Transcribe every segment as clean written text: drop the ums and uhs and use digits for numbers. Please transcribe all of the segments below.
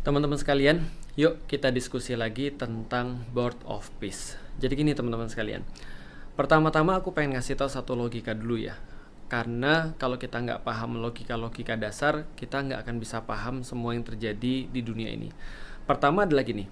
Teman-teman sekalian, yuk kita diskusi lagi tentang Board of Peace. Jadi gini teman-teman sekalian, pertama-tama aku pengen ngasih tahu satu logika dulu ya. Karena kalau kita nggak paham logika-logika dasar, kita nggak akan bisa paham semua yang terjadi di dunia ini. Pertama adalah gini,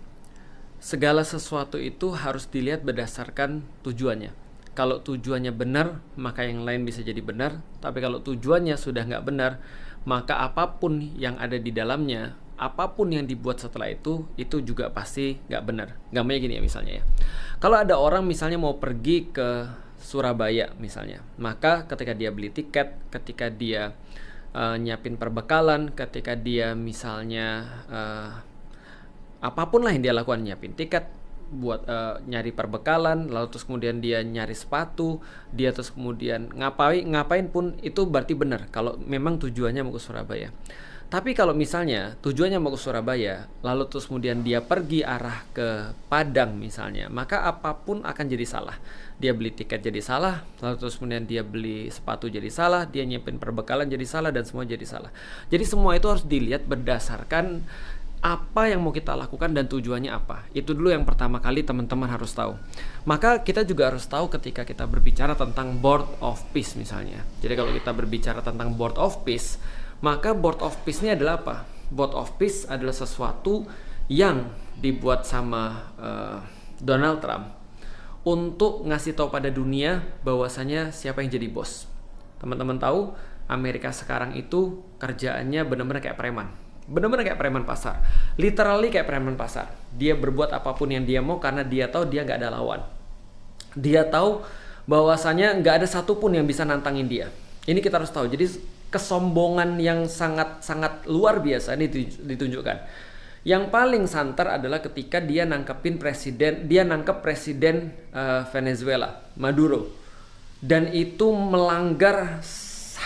segala sesuatu itu harus dilihat berdasarkan tujuannya. Kalau tujuannya benar, maka yang lain bisa jadi benar. Tapi kalau tujuannya sudah nggak benar, maka apapun yang ada di dalamnya, apapun yang dibuat setelah itu juga pasti nggak benar. Gampangnya gini ya misalnya ya. Kalau ada orang misalnya mau pergi ke Surabaya misalnya, maka ketika dia beli tiket, ketika dia nyiapin perbekalan, ketika dia misalnya apapun lah yang dia lakukan, nyiapin tiket buat nyari perbekalan, lalu terus kemudian dia nyari sepatu, dia terus kemudian ngapain pun itu berarti benar kalau memang tujuannya mau ke Surabaya. Tapi kalau misalnya tujuannya mau ke Surabaya, lalu terus kemudian dia pergi arah ke Padang misalnya, maka apapun akan jadi salah. Dia beli tiket jadi salah, lalu terus kemudian dia beli sepatu jadi salah, dia nyiapin perbekalan jadi salah, dan semua jadi salah. Jadi semua itu harus dilihat berdasarkan apa yang mau kita lakukan dan tujuannya apa. Itu dulu yang pertama kali teman-teman harus tahu. Maka kita juga harus tahu ketika kita berbicara tentang Board of Peace misalnya. Jadi kalau kita berbicara tentang Board of Peace, maka Board of Peace ini adalah apa? Board of Peace adalah sesuatu yang dibuat sama Donald Trump untuk ngasih tahu pada dunia bahwasanya siapa yang jadi bos. Teman-teman tahu Amerika sekarang itu kerjaannya benar-benar kayak preman. Benar-benar kayak preman pasar. Literally kayak preman pasar. Dia berbuat apapun yang dia mau karena dia tahu dia nggak ada lawan. Dia tahu bahwasanya nggak ada satupun yang bisa nantangin dia. Ini kita harus tahu. Jadi kesombongan yang sangat luar biasa ini ditunjukkan. Yang paling santer adalah ketika dia nangkep presiden Venezuela, Maduro. Dan itu melanggar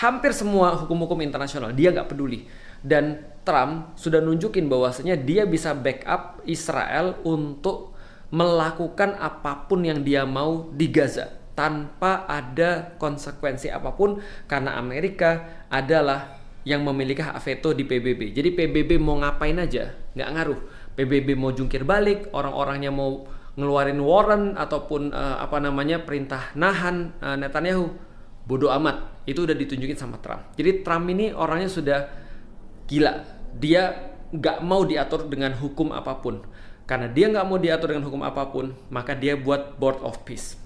hampir semua hukum-hukum internasional. Dia nggak peduli. Dan Trump sudah nunjukin bahwasanya dia bisa backup Israel untuk melakukan apapun yang dia mau di Gaza tanpa ada konsekuensi apapun, karena Amerika adalah yang memiliki hak veto di PBB. Jadi PBB mau ngapain aja nggak ngaruh. PBB mau jungkir balik, orang-orangnya mau ngeluarin warrant ataupun perintah nahan Netanyahu, bodoh amat. Itu udah ditunjukin sama Trump. Jadi Trump ini orangnya sudah gila. Dia nggak mau diatur dengan hukum apapun. Karena dia nggak mau diatur dengan hukum apapun, maka dia buat Board of Peace.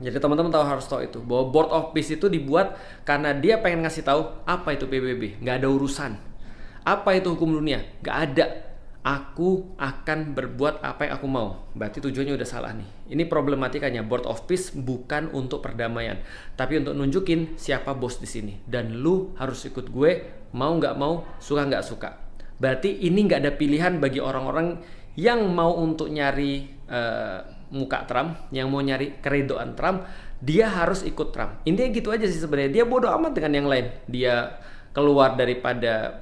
Jadi teman-teman harus tahu itu, bahwa Board of Peace itu dibuat karena dia pengen ngasih tahu apa itu PBB. Nggak ada urusan. Apa itu hukum dunia? Nggak ada. Aku akan berbuat apa yang aku mau. Berarti tujuannya udah salah nih. Ini problematikanya. Board of Peace bukan untuk perdamaian, tapi untuk nunjukin siapa bos di sini. Dan lu harus ikut gue, mau nggak mau, suka nggak suka. Berarti ini nggak ada pilihan bagi orang-orang yang mau untuk nyari muka Trump, yang mau nyari keridoan Trump. Dia harus ikut Trump. Intinya gitu aja sih sebenarnya. Dia bodoh amat dengan yang lain. Dia keluar daripada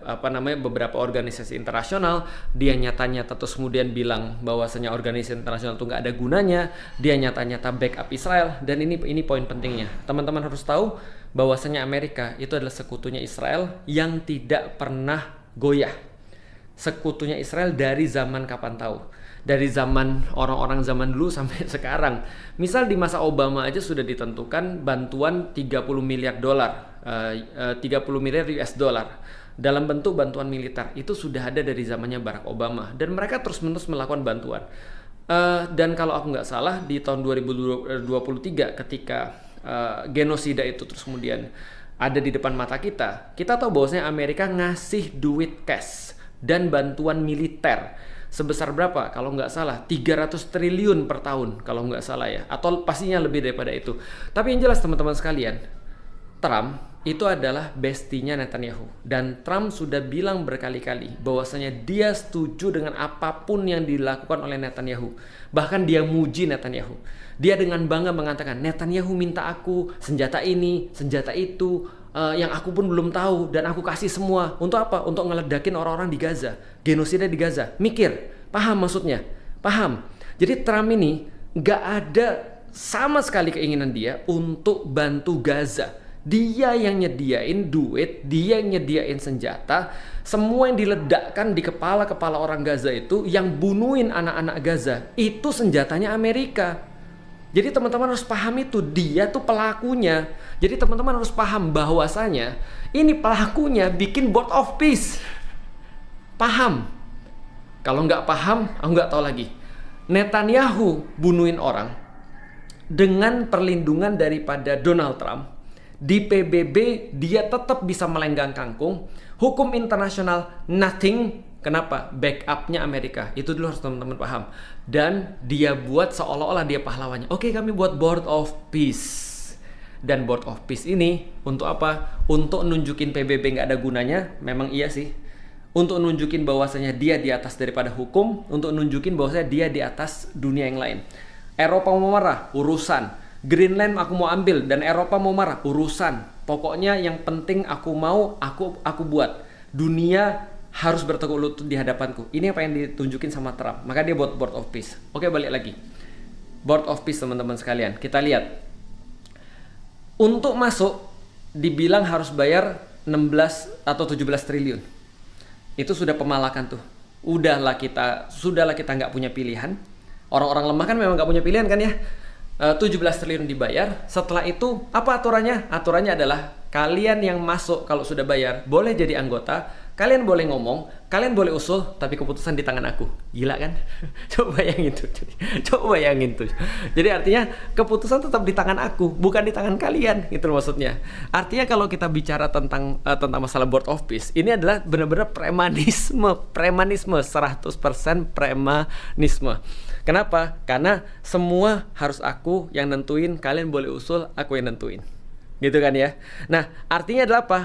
beberapa organisasi internasional. Dia nyata-nyata terus kemudian bilang bahwasanya organisasi internasional itu nggak ada gunanya. Dia nyata-nyata backup Israel. Dan ini poin pentingnya. Teman-teman harus tahu bahwasanya Amerika itu adalah sekutunya Israel yang tidak pernah goyah. Sekutunya Israel dari zaman kapan tahu. Dari zaman orang-orang zaman dulu sampai sekarang. Misal di masa Obama aja sudah ditentukan bantuan 30 miliar dolar, 30 miliar US dollar dalam bentuk bantuan militer. Itu sudah ada dari zamannya Barack Obama, dan mereka terus-menerus melakukan bantuan. Dan kalau aku nggak salah di tahun 2023 ketika genosida itu terus kemudian ada di depan mata kita tahu bahwasanya Amerika ngasih duit cash dan bantuan militer sebesar berapa? Kalau nggak salah 300 triliun per tahun kalau nggak salah ya, atau pastinya lebih daripada itu. Tapi yang jelas teman-teman sekalian, Trump itu adalah bestinya Netanyahu, dan Trump sudah bilang berkali-kali bahwasanya dia setuju dengan apapun yang dilakukan oleh Netanyahu. Bahkan dia muji Netanyahu. Dia dengan bangga mengatakan, Netanyahu minta aku senjata ini, senjata itu, yang aku pun belum tahu, dan aku kasih semua. Untuk apa? Untuk ngeledakin orang-orang di Gaza, genosida di Gaza. Mikir, paham maksudnya? Paham. Jadi Trump ini nggak ada sama sekali keinginan dia untuk bantu Gaza. Dia yang nyediain duit, dia yang nyediain senjata. Semua yang diledakkan di kepala-kepala orang Gaza itu, yang bunuhin anak-anak Gaza, itu senjatanya Amerika. Jadi teman-teman harus paham itu, dia tuh pelakunya. Jadi teman-teman harus paham bahwasanya ini pelakunya bikin Board of Peace. Paham? Kalau nggak paham, aku nggak tahu lagi. Netanyahu bunuhin orang dengan perlindungan daripada Donald Trump. Di PBB dia tetap bisa melenggang kangkung. Hukum internasional nothing. Kenapa? Backupnya Amerika. Itu dulu harus teman-teman paham. Dan dia buat seolah-olah dia pahlawannya. Oke, kami buat Board of Peace. Dan Board of Peace ini untuk apa? Untuk nunjukin PBB nggak ada gunanya. Memang iya sih. Untuk nunjukin bahwasanya dia di atas daripada hukum. Untuk nunjukin bahwasanya dia di atas dunia yang lain. Eropa mau marah, urusan. Greenland aku mau ambil dan Eropa mau marah, urusan. Pokoknya yang penting aku mau, aku buat. Dunia harus bertekuk lutut di hadapanku. Ini apa yang ditunjukin sama Trump. Maka dia buat Board of Peace. Oke, balik lagi. Board of Peace teman-teman sekalian. Kita lihat. Untuk masuk dibilang harus bayar 16 atau 17 triliun. Itu sudah pemalakan tuh. Sudahlah kita nggak punya pilihan. Orang-orang lemah kan memang nggak punya pilihan kan ya. 17 triliun dibayar. Setelah itu apa aturannya? Aturannya adalah kalian yang masuk kalau sudah bayar boleh jadi anggota, kalian boleh ngomong, kalian boleh usul, tapi keputusan di tangan aku. Gila kan? Coba bayangin tuh. Coba bayangin tuh. Jadi artinya keputusan tetap di tangan aku, bukan di tangan kalian. Gitu maksudnya. Artinya kalau kita bicara tentang masalah Board of Peace, ini adalah benar-benar premanisme 100% premanisme. Kenapa? Karena semua harus aku yang nentuin, kalian boleh usul, aku yang nentuin. Gitu kan ya. Nah, artinya adalah apa?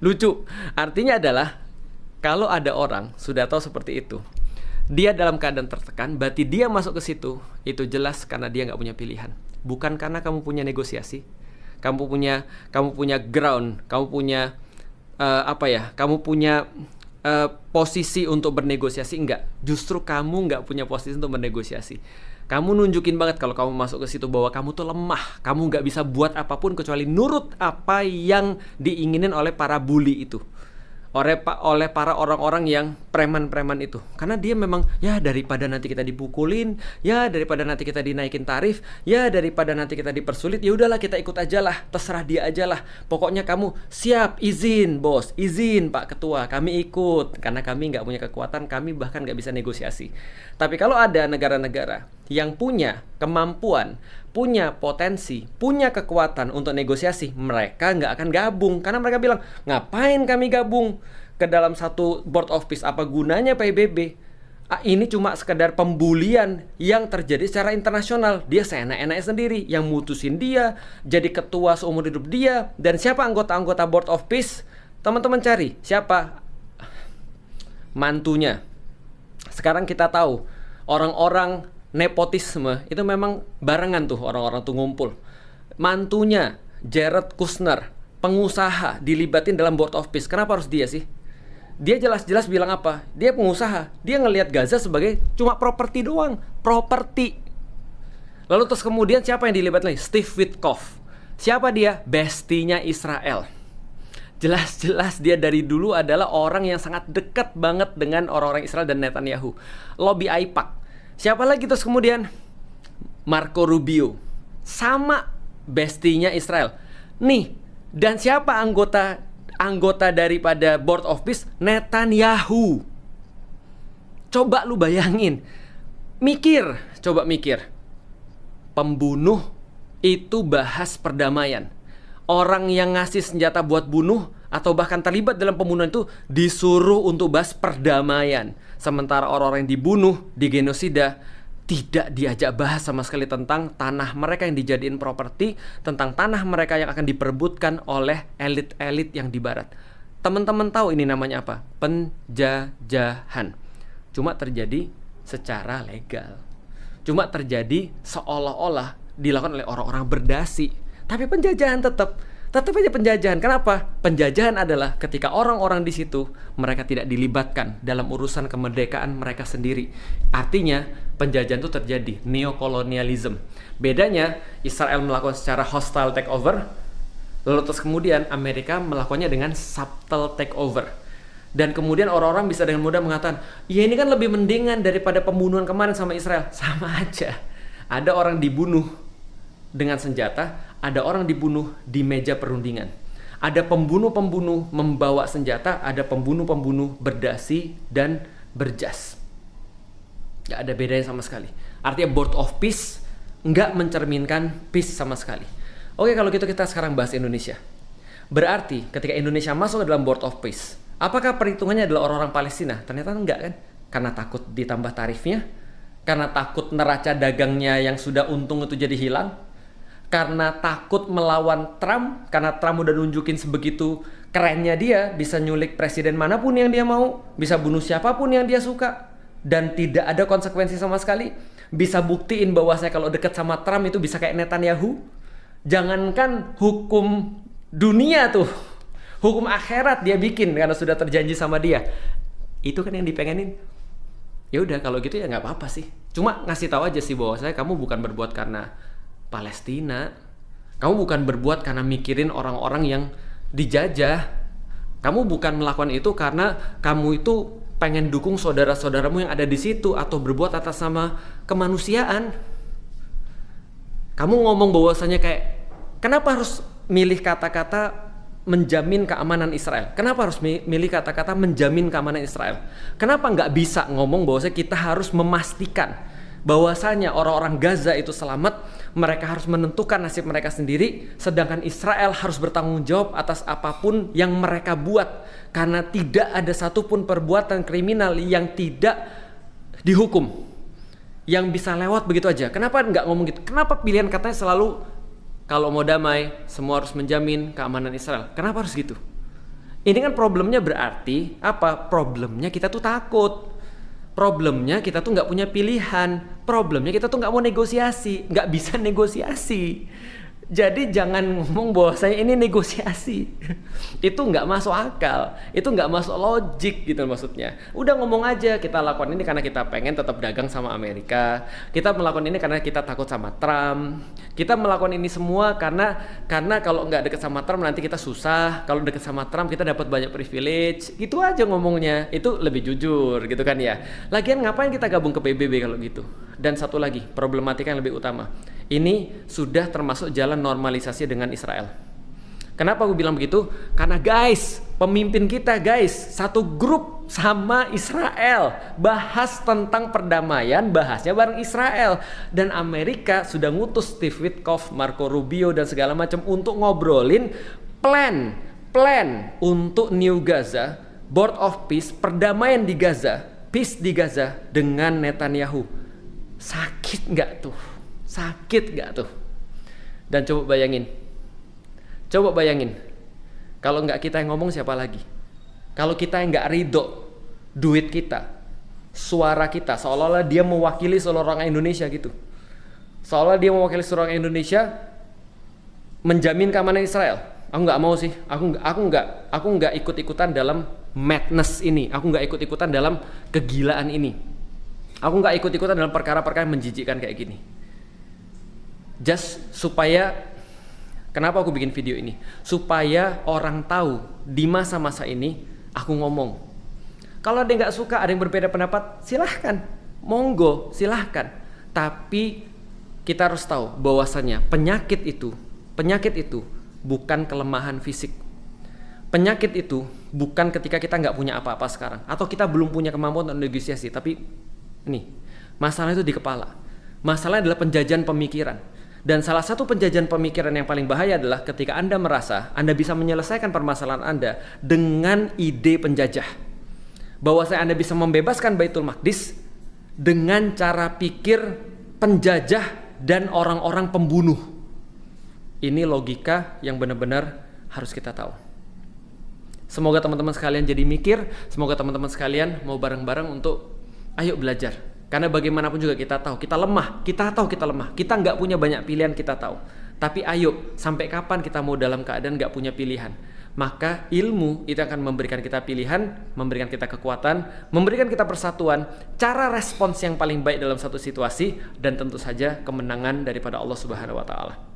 Lucu. Artinya adalah kalau ada orang sudah tahu seperti itu, dia dalam keadaan tertekan, berarti dia masuk ke situ, itu jelas karena dia nggak punya pilihan. Bukan karena kamu punya negosiasi, kamu punya ground, kamu punya kamu punya posisi untuk bernegosiasi. Enggak, justru kamu nggak punya posisi untuk bernegosiasi. Kamu nunjukin banget kalau kamu masuk ke situ bahwa kamu tuh lemah, kamu nggak bisa buat apapun kecuali nurut apa yang diinginin oleh para bully itu, oleh para orang-orang yang preman-preman itu. Karena dia memang, ya daripada nanti kita dipukulin, ya daripada nanti kita dinaikin tarif, ya daripada nanti kita dipersulit, ya udahlah kita ikut aja lah, terserah dia aja lah. Pokoknya kamu siap, izin bos, izin Pak Ketua, kami ikut. Karena kami nggak punya kekuatan, kami bahkan nggak bisa negosiasi. Tapi kalau ada negara-negara yang punya kemampuan, punya potensi, punya kekuatan untuk negosiasi, mereka nggak akan gabung. Karena mereka bilang, ngapain kami gabung ke dalam satu Board of Peace? Apa gunanya PBB? Ini cuma sekedar pembulian yang terjadi secara internasional. Dia seenak-enaknya sendiri, yang mutusin dia, jadi ketua seumur hidup dia. Dan siapa anggota-anggota Board of Peace? Teman-teman cari, siapa? Mantunya. Sekarang kita tahu, orang-orang nepotisme itu memang barengan tuh, orang-orang tuh ngumpul. Mantunya Jared Kushner, pengusaha, dilibatin dalam Board of Peace. Kenapa harus dia sih? Dia jelas-jelas bilang apa? Dia pengusaha. Dia ngelihat Gaza sebagai cuma properti doang, properti. Lalu terus kemudian siapa yang dilibat lagi? Steve Witkoff. Siapa dia? Bestinya Israel. Jelas-jelas dia dari dulu adalah orang yang sangat dekat banget dengan orang-orang Israel dan Netanyahu. Lobby AIPAC. Siapa lagi terus kemudian? Marco Rubio. Sama bestinya Israel. Nih, dan siapa anggota daripada Board of Peace? Netanyahu. Coba lu bayangin. Coba mikir. Pembunuh itu bahas perdamaian. Orang yang ngasih senjata buat bunuh atau bahkan terlibat dalam pembunuhan itu disuruh untuk bahas perdamaian. Sementara orang-orang yang dibunuh, digenosida, tidak diajak bahas sama sekali tentang tanah mereka yang dijadiin properti, tentang tanah mereka yang akan diperebutkan oleh elit-elit yang di barat. Teman-teman tahu ini namanya apa? Penjajahan. Cuma terjadi secara legal. Cuma terjadi seolah-olah dilakukan oleh orang-orang berdasi. Tapi penjajahan tetap. Tetap aja penjajahan. Kenapa? Penjajahan adalah ketika orang-orang di situ mereka tidak dilibatkan dalam urusan kemerdekaan mereka sendiri. Artinya penjajahan itu terjadi, neokolonialism. Bedanya Israel melakukan secara hostile takeover, lalu terus kemudian Amerika melakukannya dengan subtle takeover. Dan kemudian orang-orang bisa dengan mudah mengatakan, ya ini kan lebih mendingan daripada pembunuhan kemarin sama Israel. Sama aja. Ada orang dibunuh dengan senjata, ada orang dibunuh di meja perundingan. Ada pembunuh-pembunuh membawa senjata, ada pembunuh-pembunuh berdasi dan berjas. Gak ada bedanya sama sekali. Artinya Board of Peace nggak mencerminkan peace sama sekali. Oke, kalau gitu kita sekarang bahas Indonesia. Berarti ketika Indonesia masuk ke dalam Board of Peace, apakah perhitungannya adalah orang-orang Palestina? Ternyata enggak kan? Karena takut ditambah tarifnya, karena takut neraca dagangnya yang sudah untung itu jadi hilang, karena takut melawan Trump, karena Trump udah nunjukin sebegitu kerennya dia, bisa nyulik presiden manapun yang dia mau, bisa bunuh siapapun yang dia suka, dan tidak ada konsekuensi sama sekali. Bisa buktiin bahwa saya kalau deket sama Trump itu bisa kayak Netanyahu. Jangankan hukum dunia tuh, hukum akhirat dia bikin karena sudah terjanji sama dia. Itu kan yang dipengenin. Ya udah kalau gitu ya nggak apa-apa sih. Cuma ngasih tahu aja sih bahwa kamu bukan berbuat karena Palestina. Kamu bukan berbuat karena mikirin orang-orang yang dijajah. Kamu bukan melakukan itu karena kamu itu pengen dukung saudara-saudaramu yang ada di situ atau berbuat atas nama kemanusiaan. Kamu ngomong bahwasanya kayak kenapa harus milih kata-kata menjamin keamanan Israel? Kenapa harus milih kata-kata menjamin keamanan Israel? Kenapa nggak bisa ngomong bahwasanya kita harus memastikan bahwasanya orang-orang Gaza itu selamat, mereka harus menentukan nasib mereka sendiri, sedangkan Israel harus bertanggung jawab atas apapun yang mereka buat, karena tidak ada satupun perbuatan kriminal yang tidak dihukum, yang bisa lewat begitu aja. Kenapa nggak ngomong gitu? Kenapa pilihan katanya selalu kalau mau damai, semua harus menjamin keamanan Israel? Kenapa harus gitu? Ini kan problemnya berarti apa? Problemnya kita tuh takut. Problemnya kita tuh nggak punya pilihan. Problemnya kita tuh nggak mau negosiasi, nggak bisa negosiasi. Jadi jangan ngomong bahwasanya ini negosiasi. Itu nggak masuk akal, itu nggak masuk logik gitu maksudnya. Udah ngomong aja kita lakukan ini karena kita pengen tetap dagang sama Amerika. Kita melakukan ini karena kita takut sama Trump. Kita melakukan ini semua karena kalau nggak deket sama Trump nanti kita susah. Kalau deket sama Trump kita dapat banyak privilege. Gitu aja ngomongnya. Itu lebih jujur gitu kan ya. Lagian ngapain kita gabung ke PBB kalau gitu? Dan satu lagi problematika yang lebih utama. Ini sudah termasuk jalan normalisasi dengan Israel. Kenapa aku bilang begitu? Karena guys, pemimpin kita guys, satu grup sama Israel. Bahas tentang perdamaian, bahasnya bareng Israel. Dan Amerika sudah ngutus Steve Witkoff, Marco Rubio, dan segala macam untuk ngobrolin plan untuk New Gaza, Board of Peace, perdamaian di Gaza, peace di Gaza dengan Netanyahu. Sakit nggak tuh? Sakit gak tuh? Dan coba bayangin, kalau nggak kita yang ngomong siapa lagi? Kalau kita yang nggak ridho, duit kita, suara kita, seolah-olah dia mewakili seluruh orang Indonesia gitu. Seolah dia mewakili seluruh orang Indonesia, menjamin keamanan Israel. Aku nggak mau sih, aku nggak ikut-ikutan dalam madness ini, aku nggak ikut-ikutan dalam kegilaan ini, aku nggak ikut-ikutan dalam perkara-perkara yang menjijikkan kayak gini. Just supaya, kenapa aku bikin video ini? Supaya orang tahu di masa-masa ini aku ngomong. Kalau ada yang nggak suka, ada yang berbeda pendapat, silahkan, monggo, silahkan. Tapi kita harus tahu bahwasannya penyakit itu bukan kelemahan fisik. Penyakit itu bukan ketika kita nggak punya apa-apa sekarang, atau kita belum punya kemampuan untuk negosiasi. Tapi nih, masalah itu di kepala. Masalahnya adalah penjajahan pemikiran. Dan salah satu penjajahan pemikiran yang paling bahaya adalah ketika Anda merasa Anda bisa menyelesaikan permasalahan Anda dengan ide penjajah. Bahwa Anda bisa membebaskan Baitul Maqdis dengan cara pikir penjajah dan orang-orang pembunuh. Ini logika yang benar-benar harus kita tahu. Semoga teman-teman sekalian jadi mikir, semoga teman-teman sekalian mau bareng-bareng untuk ayo belajar. Karena bagaimanapun juga kita tahu kita lemah, kita nggak punya banyak pilihan, kita tahu. Tapi ayo, sampai kapan kita mau dalam keadaan gak punya pilihan? Maka ilmu itu akan memberikan kita pilihan, memberikan kita kekuatan, memberikan kita persatuan, cara respons yang paling baik dalam satu situasi, dan tentu saja kemenangan daripada Allah Subhanahu wa Ta'ala.